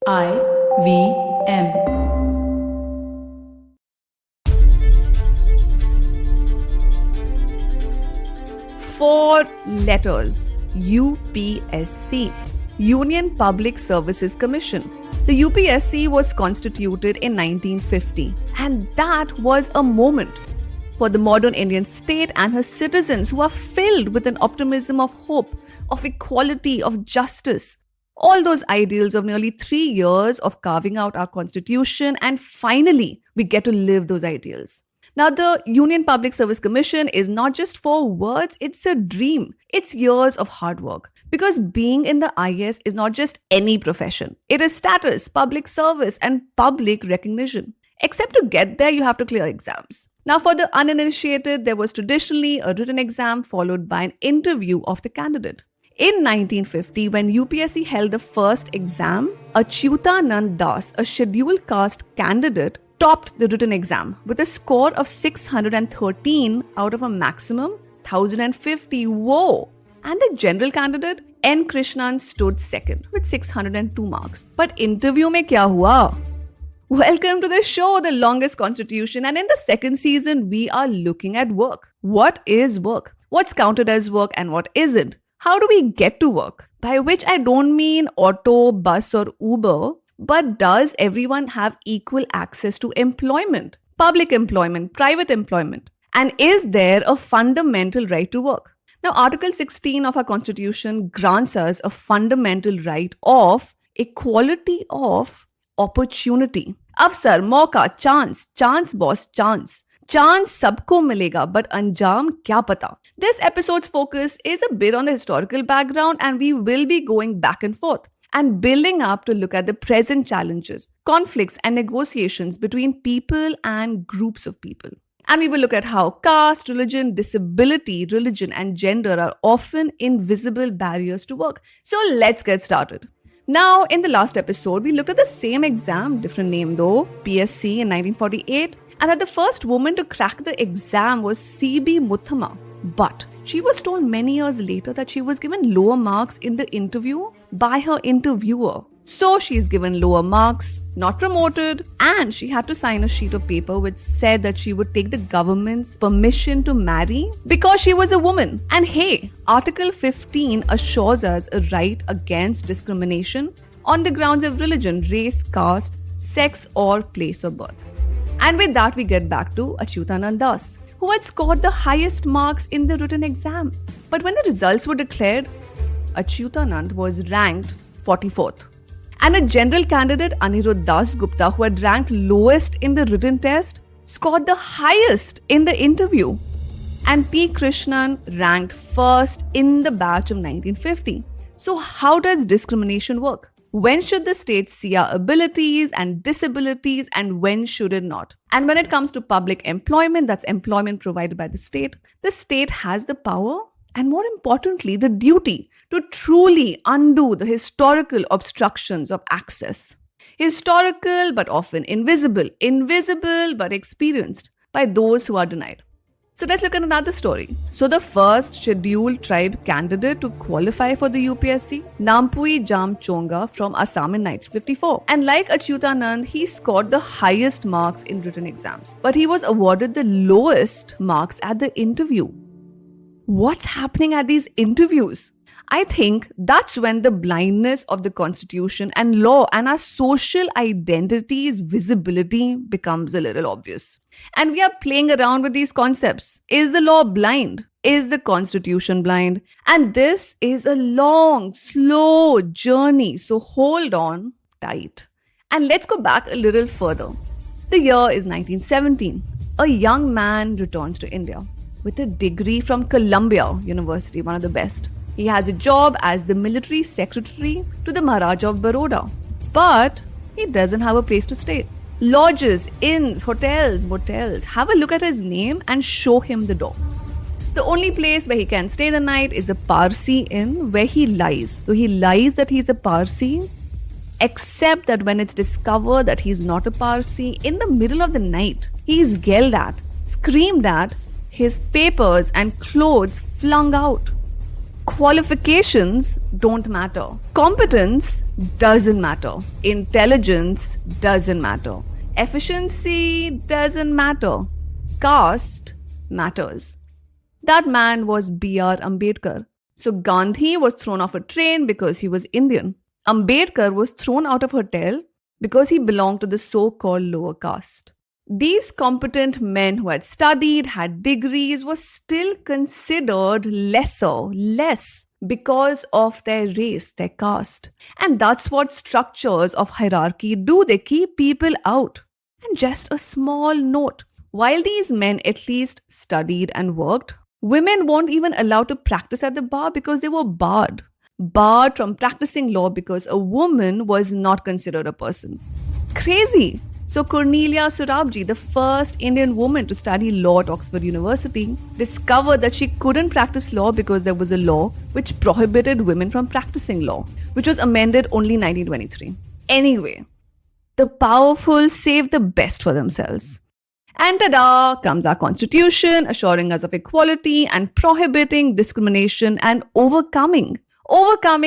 IVM. Four letters. UPSC. Union Public Services Commission. The UPSC was constituted in 1950, and that was a moment for the modern Indian state and her citizens who are filled with an optimism of hope, of equality, of justice. All those ideals of nearly 3 years of carving out our constitution, and finally, we get to live those ideals. Now, the Union Public Service Commission is not just 4 words, it's a dream. It's years of hard work. Because being in the IS is not just any profession, it is status, public service, and public recognition. Except to get there, you have to clear exams. Now, for the uninitiated, there was traditionally a written exam followed by an interview of the candidate. In 1950, when UPSC held the first exam, Achyutanand Das, a scheduled caste candidate, topped the written exam with a score of 613 out of a maximum 1050. Whoa! And the general candidate, N. Krishnan, stood second with 602 marks. But interview mein kya hua? Welcome to the show, The Longest Constitution. And in the second season, we are looking at work. What is work? What's counted as work and what isn't? How do we get to work? By which I don't mean auto, bus or Uber, but does everyone have equal access to employment? Public employment, private employment? And is there a fundamental right to work? Now, Article 16 of our Constitution grants us a fundamental right of equality of opportunity. Avsar, mauka, chance boss, chance. Chance sabko milega, but anjam kya pata? This episode's focus is a bit on the historical background, and we will be going back and forth and building up to look at the present challenges, conflicts, and negotiations between people and groups of people. And we will look at how caste, religion, disability, religion, and gender are often invisible barriers to work. So let's get started. Now, in the last episode, we looked at the same exam, different name though, PSC in 1948, and that the first woman to crack the exam was C.B. Muthama. But she was told many years later that she was given lower marks in the interview by her interviewer. So she's given lower marks, not promoted, and she had to sign a sheet of paper which said that she would take the government's permission to marry because she was a woman. And hey, Article 15 assures us a right against discrimination on the grounds of religion, race, caste, sex, or place of birth. And with that, we get back to Achyutanand Das, who had scored the highest marks in the written exam. But when the results were declared, Achyutanand was ranked 44th. And a general candidate, Anirudh Das Gupta, who had ranked lowest in the written test, scored the highest in the interview. And P. Krishnan ranked first in the batch of 1950. So how does discrimination work? When should the state see our abilities and disabilities, and when should it not? And when it comes to public employment, that's employment provided by the state has the power and, more importantly, the duty to truly undo the historical obstructions of access. Historical but often invisible but experienced by those who are denied. So let's look at another story. So the first scheduled tribe candidate to qualify for the UPSC, Nampui Jamchonga from Assam in 1954. And like Achyutanand, he scored the highest marks in written exams. But he was awarded the lowest marks at the interview. What's happening at these interviews? I think that's when the blindness of the Constitution and law and our social identity's visibility becomes a little obvious. And we are playing around with these concepts. Is the law blind? Is the Constitution blind? And this is a long, slow journey. So hold on tight. And let's go back a little further. The year is 1917. A young man returns to India with a degree from Columbia University, one of the best. He has a job as the military secretary to the Maharaja of Baroda. But he doesn't have a place to stay. Lodges, inns, hotels, motels. Have a look at his name and show him the door. The only place where he can stay the night is a Parsi inn where he lies. So he lies that he's a Parsi, except that when it's discovered that he's not a Parsi, in the middle of the night, he's yelled at, screamed at, his papers and clothes flung out. Qualifications don't matter. Competence doesn't matter. Intelligence doesn't matter. Efficiency doesn't matter. Caste matters. That man was B.R. Ambedkar. So Gandhi was thrown off a train because he was Indian. Ambedkar was thrown out of a hotel because he belonged to the so-called lower caste. These competent men who had studied, had degrees, were still considered less because of their race, their caste. And that's what structures of hierarchy do. They keep people out. And just a small note. While these men at least studied and worked, women weren't even allowed to practice at the bar because they were barred. Barred from practicing law because a woman was not considered a person. Crazy. So Cornelia Sorabji, the first Indian woman to study law at Oxford University, discovered that she couldn't practice law because there was a law which prohibited women from practicing law, which was amended only in 1923. Anyway, the powerful save the best for themselves. And ta-da comes our constitution, assuring us of equality and prohibiting discrimination and overcoming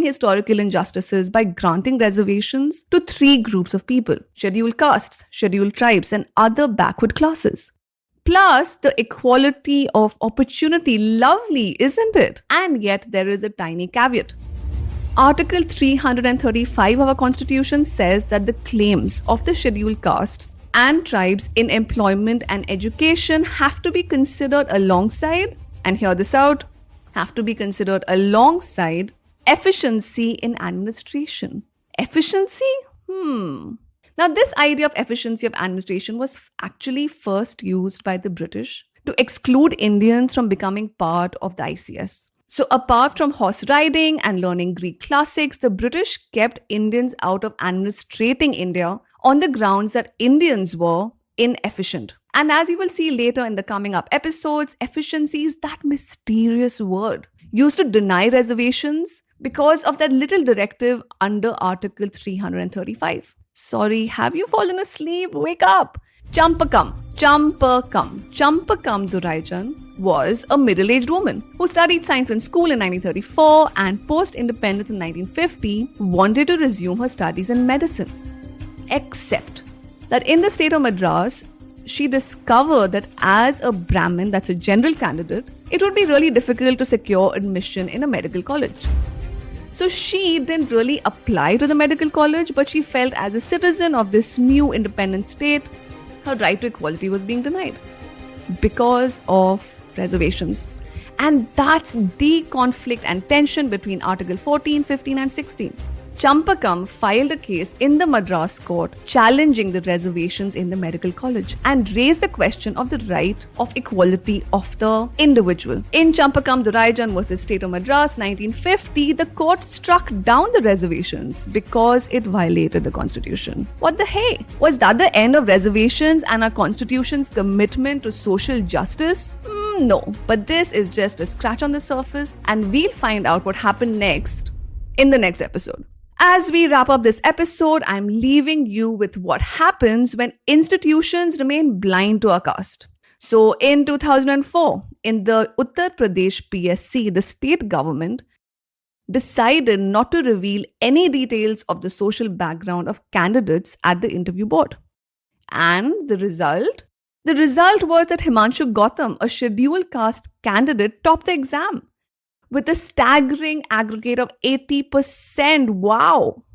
historical injustices by granting reservations to 3 groups of people: scheduled castes, scheduled tribes, and other backward classes. Plus, the equality of opportunity. Lovely, isn't it? And yet, there is a tiny caveat. Article 335 of our constitution says that the claims of the scheduled castes and tribes in employment and education have to be considered alongside, and hear this out, have to be considered alongside efficiency in administration. Efficiency? Now, this idea of efficiency of administration was actually first used by the British to exclude Indians from becoming part of the ICS. So, apart from horse riding and learning Greek classics, the British kept Indians out of administrating India on the grounds that Indians were inefficient. And as you will see later in the coming up episodes, efficiency is that mysterious word used to deny reservations because of that little directive under Article 335. Sorry, have you fallen asleep? Wake up! Champakam Duraijan was a middle-aged woman who studied science in school in 1934 and post-independence in 1950 wanted to resume her studies in medicine. Except that in the state of Madras, she discovered that as a Brahmin, that's a general candidate, it would be really difficult to secure admission in a medical college. So she didn't really apply to the medical college, but she felt as a citizen of this new independent state, her right to equality was being denied because of reservations. And that's the conflict and tension between Article 14, 15 and 16. Champakam filed a case in the Madras court challenging the reservations in the medical college and raised the question of the right of equality of the individual. In Champakam Duraijan versus State of Madras 1950, the court struck down the reservations because it violated the constitution. What the hey? Was that the end of reservations and our constitution's commitment to social justice? No, but this is just a scratch on the surface, and we'll find out what happened next in the next episode. As we wrap up this episode, I'm leaving you with what happens when institutions remain blind to our caste. So in 2004, in the Uttar Pradesh PSC, the state government decided not to reveal any details of the social background of candidates at the interview board. And the result? The result was that Himanshu Gautam, a scheduled caste candidate, topped the exam with a staggering aggregate of 80%. Wow!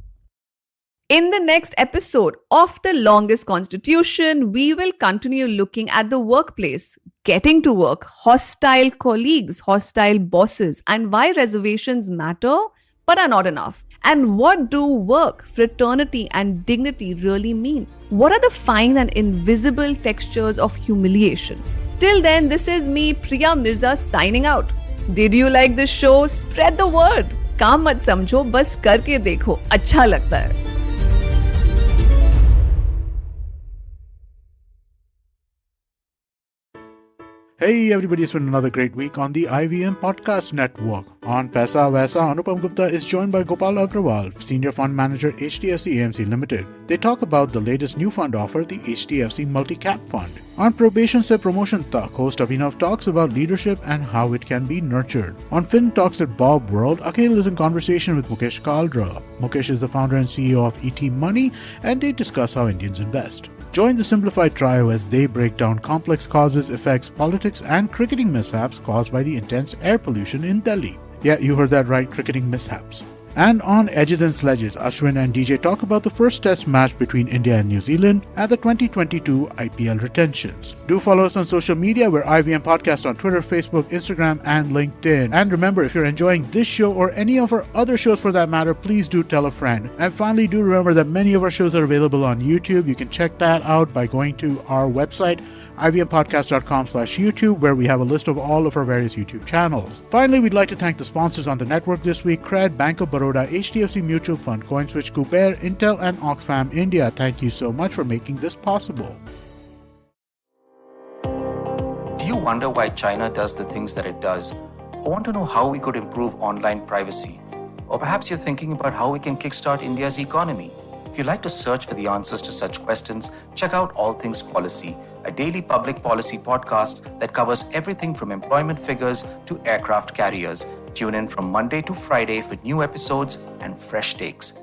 In the next episode of The Longest Constitution, we will continue looking at the workplace, getting to work, hostile colleagues, hostile bosses, and why reservations matter but are not enough. And what do work, fraternity, and dignity really mean? What are the fine and invisible textures of humiliation? Till then, this is me, Priya Mirza, signing out. Did you like this show? Spread the word. काम मत समझो, बस करके देखो, अच्छा लगता है. Hey everybody, it's been another great week on the IVM Podcast Network. On Paisa Vaisa, Anupam Gupta is joined by Gopal Agrawal, Senior Fund Manager, HDFC AMC Limited. They talk about the latest new fund offer, the HDFC Multi-Cap Fund. On Probation Se Promotion Tak, host Abhinav talks about leadership and how it can be nurtured. On Fin Talks at Bob World, Akhil is in conversation with Mukesh Kaldra. Mukesh is the founder and CEO of ET Money, and they discuss how Indians invest. Join the Simplified Trio as they break down complex causes, effects, politics, and cricketing mishaps caused by the intense air pollution in Delhi. Yeah, you heard that right, cricketing mishaps. And on Edges and Sledges, Ashwin and DJ talk about the first test match between India and New Zealand and the 2022 IPL retentions. Do follow us on social media. We're IVM Podcast on Twitter, Facebook, Instagram, and LinkedIn. And remember, if you're enjoying this show or any of our other shows for that matter, please do tell a friend. And finally, do remember that many of our shows are available on YouTube. You can check that out by going to our website, ivmpodcast.com/YouTube, where we have a list of all of our various YouTube channels. Finally, we'd like to thank the sponsors on the network this week: Cred, Bank of Baroda, HDFC Mutual Fund, CoinSwitch, Kuber, Intel, and Oxfam India. Thank you so much for making this possible. Do you wonder why China does the things that it does? Or want to know how we could improve online privacy? Or perhaps you're thinking about how we can kickstart India's economy? If you'd like to search for the answers to such questions, check out All Things Policy, a daily public policy podcast that covers everything from employment figures to aircraft carriers. Tune in from Monday to Friday for new episodes and fresh takes.